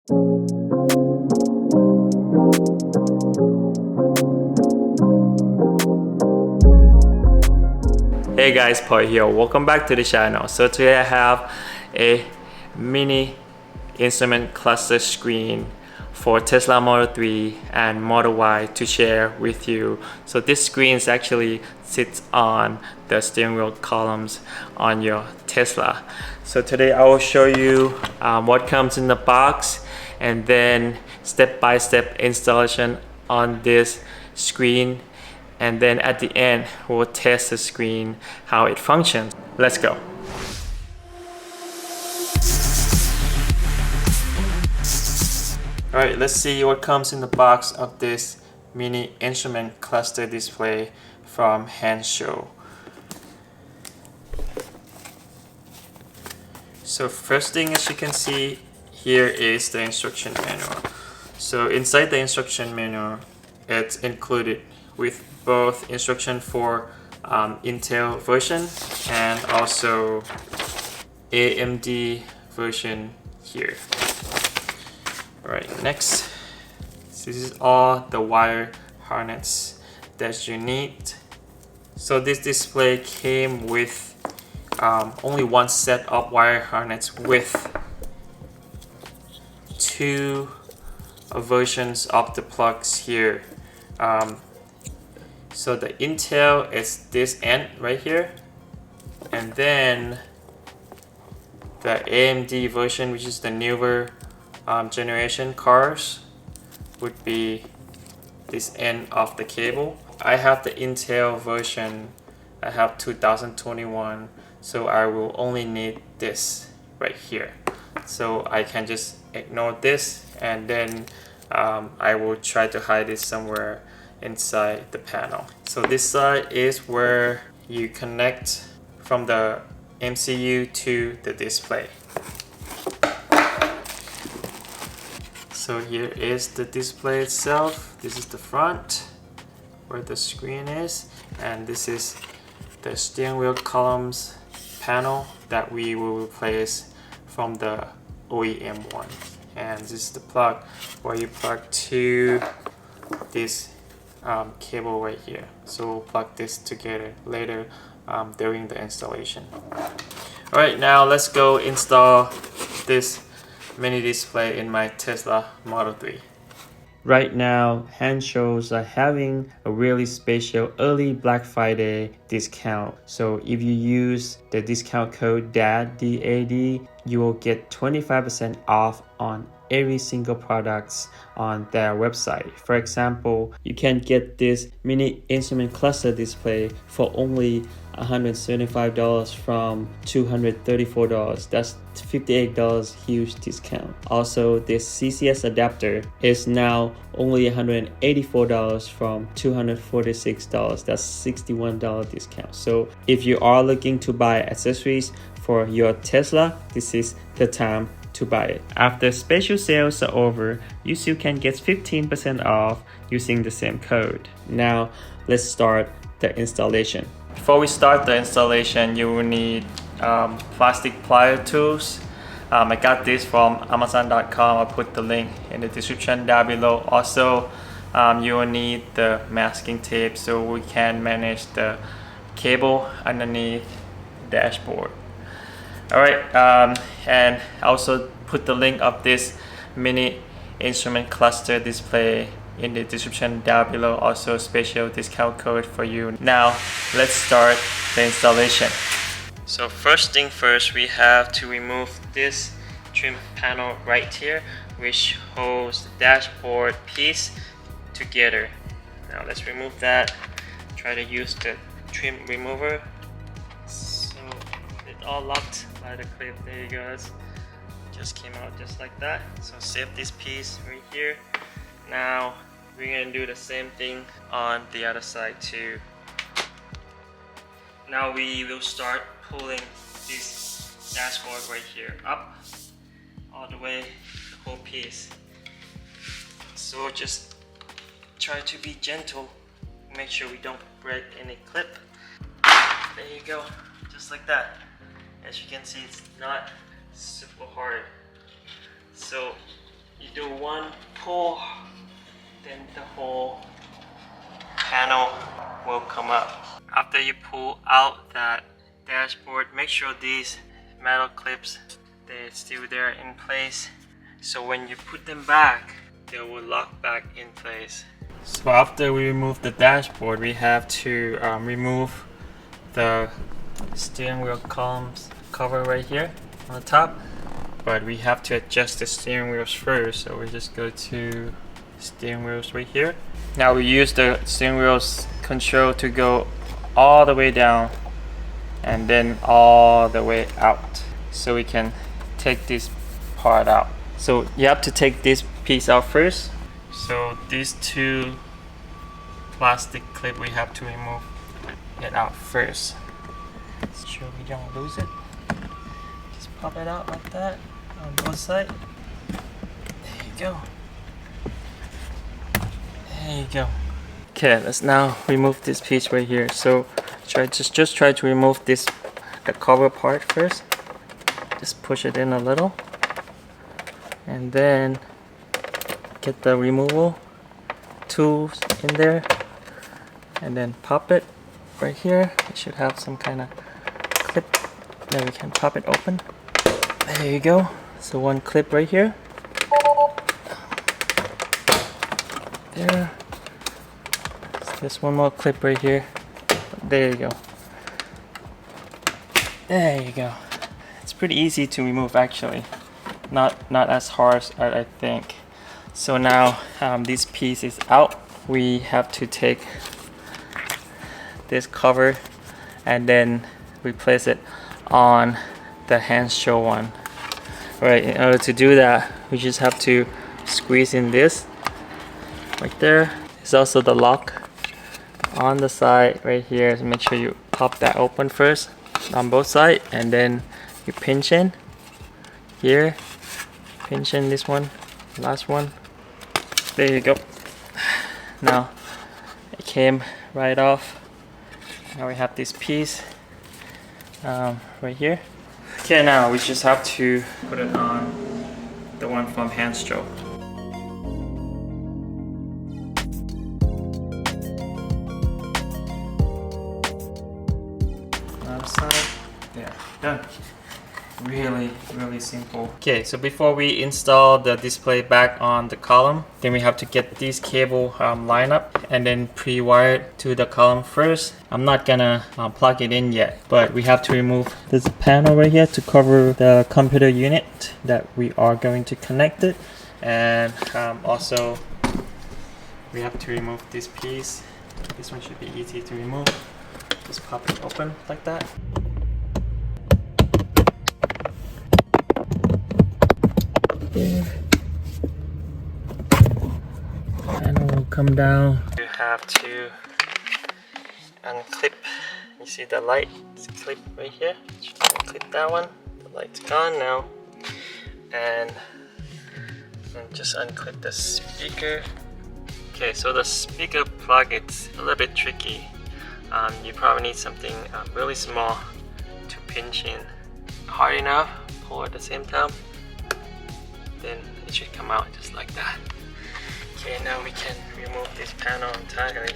Hey guys, Paul here. Welcome back to the channel. So today I have a mini instrument cluster screen for Tesla Model 3 and Model Y to share with you. So this screen actually sits on the steering wheel columns on your Tesla. So today I will show you what comes in the box and then step-by-step installation on this screen, and then at the end we'll test the screen how it functions. Let's go. Alright, let's see what comes in the box of this mini instrument cluster display from Hansshow. So first thing, as you can see, here is the instruction manual. So inside the instruction manual, it's included with both instruction for Intel version and also AMD version here. Alright, next, this is all the wire harness that you need. So this display came with only one set of wire harness with two versions of the plugs here. So the Intel is this end right here, and then the AMD version, which is the newer generation cars, would be this end of the cable. I have the Intel version. I have 2021, so I will only need this right here. So I can just ignore this, and then I will try to hide it somewhere inside the panel. So this side is where you connect from the MCU to the display. So here is the display itself. This is the front where the screen is, and this is the steering wheel columns panel that we will replace from the OEM one. And this is the plug where you plug to this cable right here. So we'll plug this together later during the installation. Alright, now let's go install this mini display in my Tesla Model 3. Right now, Hansshows are having a really special early Black Friday discount. So if you use the discount code DAD, you will get 25% off on every single products on their website. For example, you can get this mini instrument cluster display for only $175 from $234. That's $58 huge discount. Also, this CCS adapter is now only $184 from $246. That's $61 discount. So if you are looking to buy accessories for your Tesla, this is the time to buy it. After special sales are over, you still can get 15% off using the same code. Now let's start the installation. Before we start the installation, you will need plastic plier tools. I got this from Amazon.com. I'll put the link in the description down below. Also, you will need the masking tape so we can manage the cable underneath the dashboard. Alright, and I also put the link of this mini instrument cluster display in the description down below. Also a special discount code for you. Now let's start the installation. So first thing first, we have to remove this trim panel right here, which holds the dashboard piece together. Now let's remove that. Try to use the trim remover. So it's all locked by the clip. There you go. Just came out just like that. So save this piece right here. Now we're gonna do the same thing on the other side too. Now we will start pulling this dashboard right here up all the way, the whole piece. So just try to be gentle, make sure we don't break any clip. There you go, just like that. As you can see, it's not super hard. So you do one pull, then the whole panel will come up. After you pull out that dashboard, make sure these metal clips, they're still there in place, so when you put them back, they will lock back in place. So after we remove the dashboard, we have to remove the steering wheel columns cover right here on the top, but we have to adjust the steering wheels first, so we just go to steering wheels right here. Now we use the steering wheels control to go all the way down and then all the way out, so we can take this part out. So you have to take this piece out first. So these two plastic clip, we have to remove it out first. Make sure we don't lose it. Just pop it out like that on both sides. There you go. There you go. Okay, let's now remove this piece right here. So just try to remove the cover part first. Just push it in a little, and then get the removal tools in there, and then pop it right here. It should have some kind of clip that we can pop it open. There you go. So one clip right here. There. There's one more clip right here. There you go. There you go. It's pretty easy to remove actually. Not as hard as I think. So now this piece is out. We have to take this cover and then replace it on the Hansshow one. Right, in order to do that, we just have to squeeze in this right there. There's also the lock on the side right here, so make sure you pop that open first on both sides, and then you pinch in here, pinch in this one, last one. There you go. Now it came right off. Now we have this piece right here. Okay, now we just have to put it on the one from Hansshow. Side. There, done. Really simple. Okay, so before we install the display back on the column, then we have to get these cable lined up and then pre-wire it to the column first. I'm not gonna plug it in yet, but we have to remove this panel right here to cover the computer unit that we are going to connect it, and also we have to remove this piece. This one should be easy to remove. Just pop it open like that. There. And it will come down. You have to unclip. You see the light? It's clip right here. Unclip that one. The light's gone now. And just unclip the speaker. Okay, so the speaker plug, it's a little bit tricky. You probably need something really small to pinch in hard enough, pull at the same time, then it should come out just like that. Okay, now we can remove this panel entirely,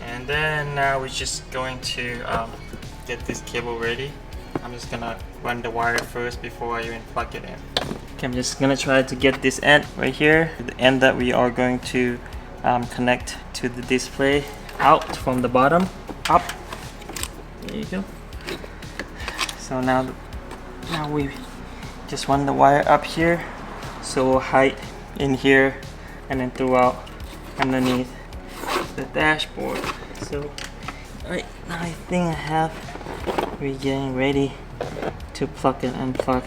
and then now we're just going to get this cable ready. I'm just gonna run the wire first before I even plug it in. Okay, I'm just gonna try to get this end right here, the end that we are going to connect to the display, out from the bottom up. There you go. So now we just run the wire up here, so height in here and then throughout underneath the dashboard. So right now I think I have, we're getting ready to plug and unplug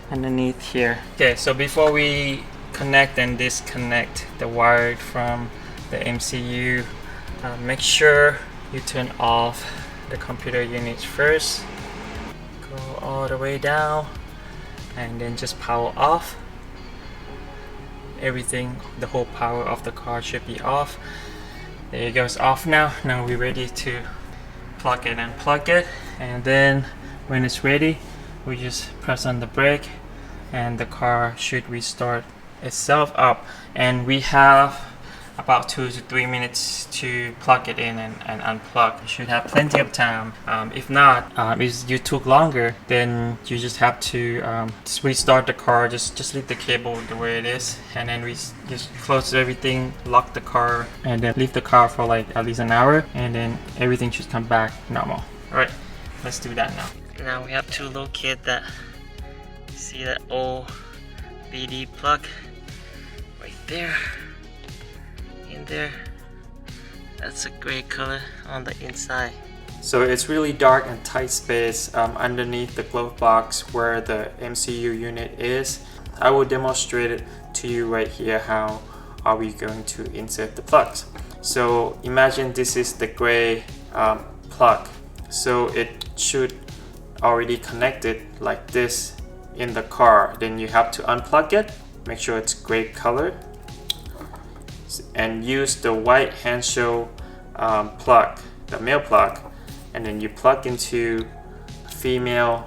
underneath here. Okay, so before we connect and disconnect the wire from the MCU, make sure you turn off the computer units first. Go all the way down and then just power off. Everything, the whole power of the car should be off. There it goes, off now. Now we're ready to plug it and plug it, and then when it's ready we just press on the brake and the car should restart itself up, and we have about 2 to 3 minutes to plug it in and unplug. You should have plenty of time. If not, if you took longer, then you just have to restart the car. Just leave the cable the way it is, and then we just close everything, lock the car, and then leave the car for like at least an hour, and then everything should come back normal. All right, let's do that now. Now we have to locate that. See that old BD plug right there. In there, that's a gray color on the inside. So it's really dark and tight space underneath the glove box where the MCU unit is. I will demonstrate it to you right here. How are we going to insert the plugs? So imagine this is the gray plug, so it should already connected like this in the car. Then you have to unplug it, make sure it's gray color, and use the white Hansshow plug, the male plug, and then you plug into female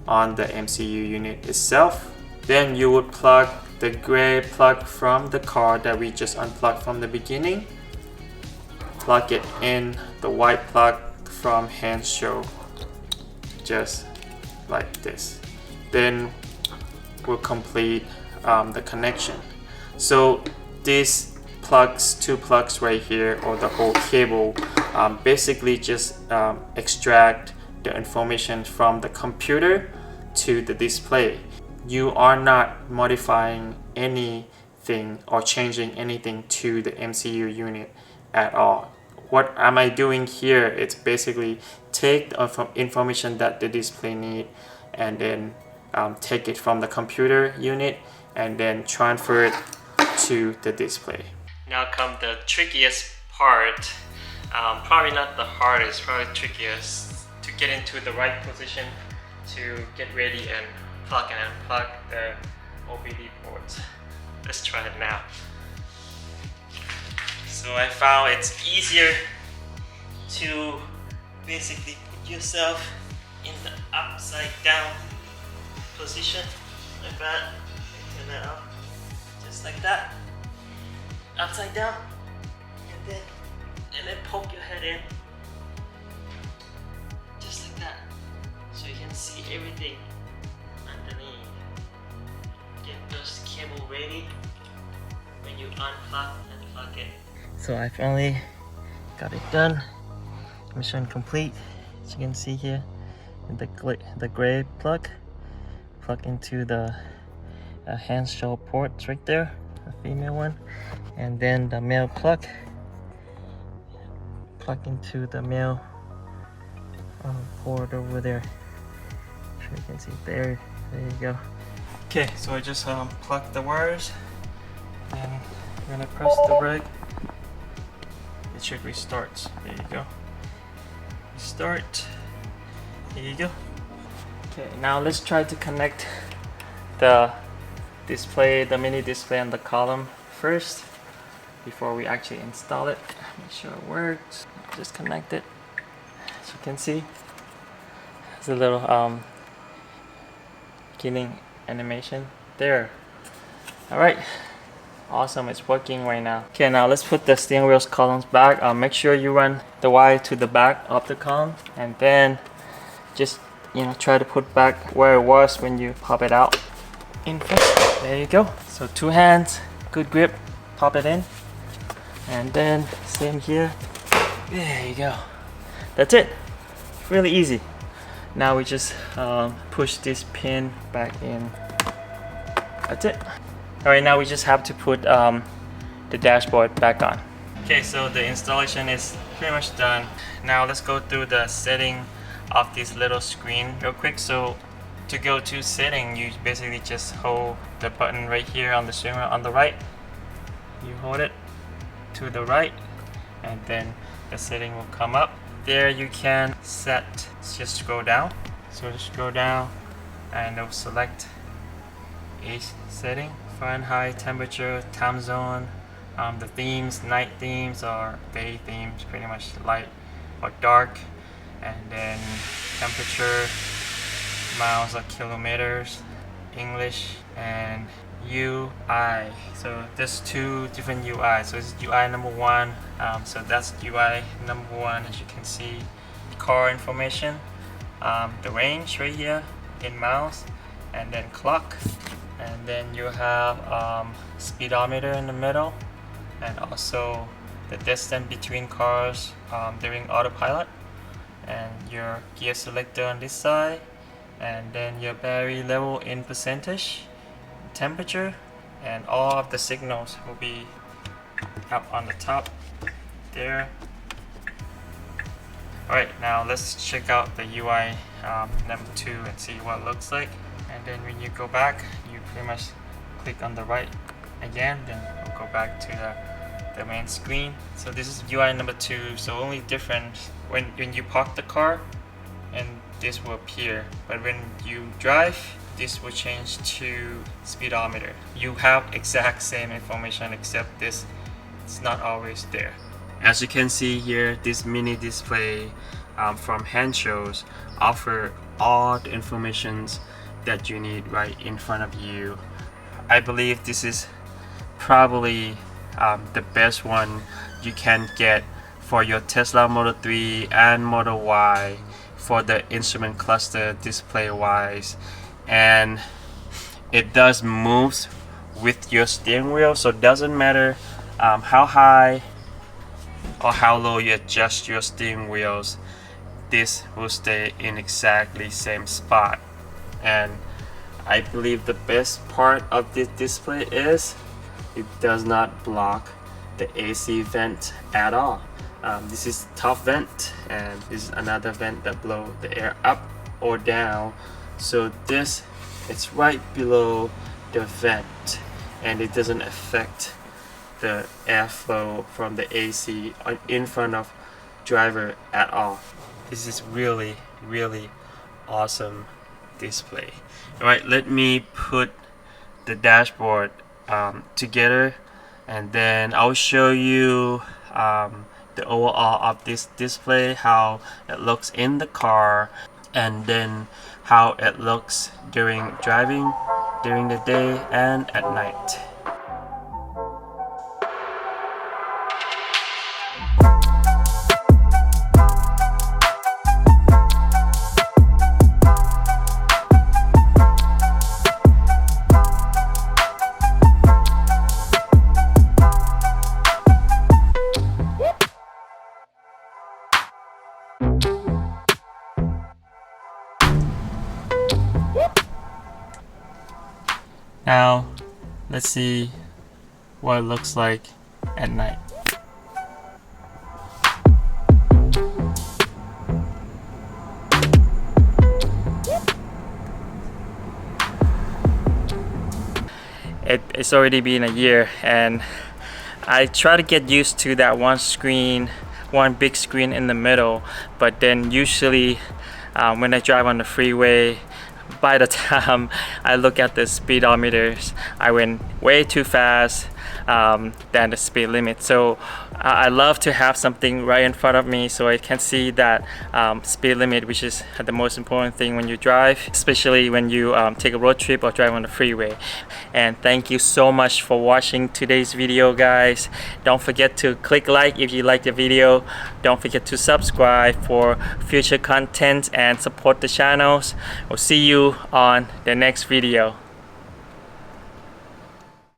on the MCU unit itself. Then you would plug the gray plug from the car that we just unplugged from the beginning, plug it in the white plug from Hansshow, just like this. Then we'll complete the connection. So this two plugs right here, or the whole cable, basically just extract the information from the computer to the display. You are not modifying anything or changing anything to the MCU unit at all. What am I doing here? It's basically take the information that the display need, and then take it from the computer unit and then transfer it to the display. Now come the trickiest part. Probably not the hardest, probably trickiest, to get into the right position to get ready and plug and unplug the OBD ports. Let's try it now. So I found it's easier to basically put yourself in the upside down position like that. Turn that up, just like that. Upside down, and then poke your head in, just like that, so you can see everything underneath. Get those cable ready when you unplug and plug it. So I finally got it done. Mission complete. As you can see here, the gray plug into the Hansshow ports right there, the female one, and then the male plug into the male port over there. So you can see there you go. Okay, so I just plugged the wires, and I'm gonna press the brake. It should restart. There you go. Restart. There you go. Okay, now let's try to connect the display, the mini display on the column first before we actually install it. Make sure it works. Just connect it. As you can see, there's a little beginning animation there. All right, awesome, it's working right now. Okay, now let's put the steering wheel's columns back. Make sure you run the wire to the back of the column, and then just try to put back where it was when you pop it out in first. There you go. So 2 hands, good grip, pop it in, and then same here. There you go. That's it. Really easy. Now we just push this pin back in. That's it. Alright, now we just have to put the dashboard back on. Okay, so the installation is pretty much done. Now let's go through the setting of this little screen real quick. So to go to setting, you basically just hold the button right here on the steering wheel on the right. You hold it to the right, and then the setting will come up. There you can set, just scroll down. So just scroll down and it'll select each setting: Fahrenheit, temperature, time zone, the themes, night themes or day themes, pretty much light or dark, and then temperature, miles or kilometers, English, and UI. So there's two different UI. So this is UI number one. So that's UI number one. As you can see, car information, the range right here in miles, and then clock, and then you have speedometer in the middle, and also the distance between cars during autopilot, and your gear selector on this side, and then your battery level in percentage, temperature, and all of the signals will be up on the top there. Alright, now let's check out the UI number 2 and see what it looks like. And then when you go back, you pretty much click on the right again, then we'll go back to the main screen. So this is UI number 2. So only difference when you park the car, and this will appear, but when you drive, this will change to speedometer. You have exact same information, except this it's not always there. As you can see here, this mini display from Hansshow offer all the informations that you need right in front of you. I believe this is probably the best one you can get for your Tesla Model 3 and Model Y for the instrument cluster display wise, and it does moves with your steering wheel, so it doesn't matter how high or how low you adjust your steering wheels, this will stay in exactly same spot. And I believe the best part of this display is it does not block the AC vent at all. This is top vent, and this is another vent that blow the air up or down. So this, it's right below the vent, and it doesn't affect the airflow from the AC in front of driver at all. This is really awesome display. Alright, let me put the dashboard together, and then I'll show you the overall of this display, how it looks in the car, and then how it looks during driving, during the day and at night. Now, let's see what it looks like at night. It's already been a year, and I try to get used to that one screen, one big screen in the middle, but then usually when I drive on the freeway, by the time I look at the speedometers, I went way too fast than the speed limit. So I love to have something right in front of me so I can see that speed limit, which is the most important thing when you drive, especially when you take a road trip or drive on the freeway. And thank you so much for watching today's video, guys. Don't forget to click like if you like the video. Don't forget to subscribe for future content and support the channels. We'll see you on the next video.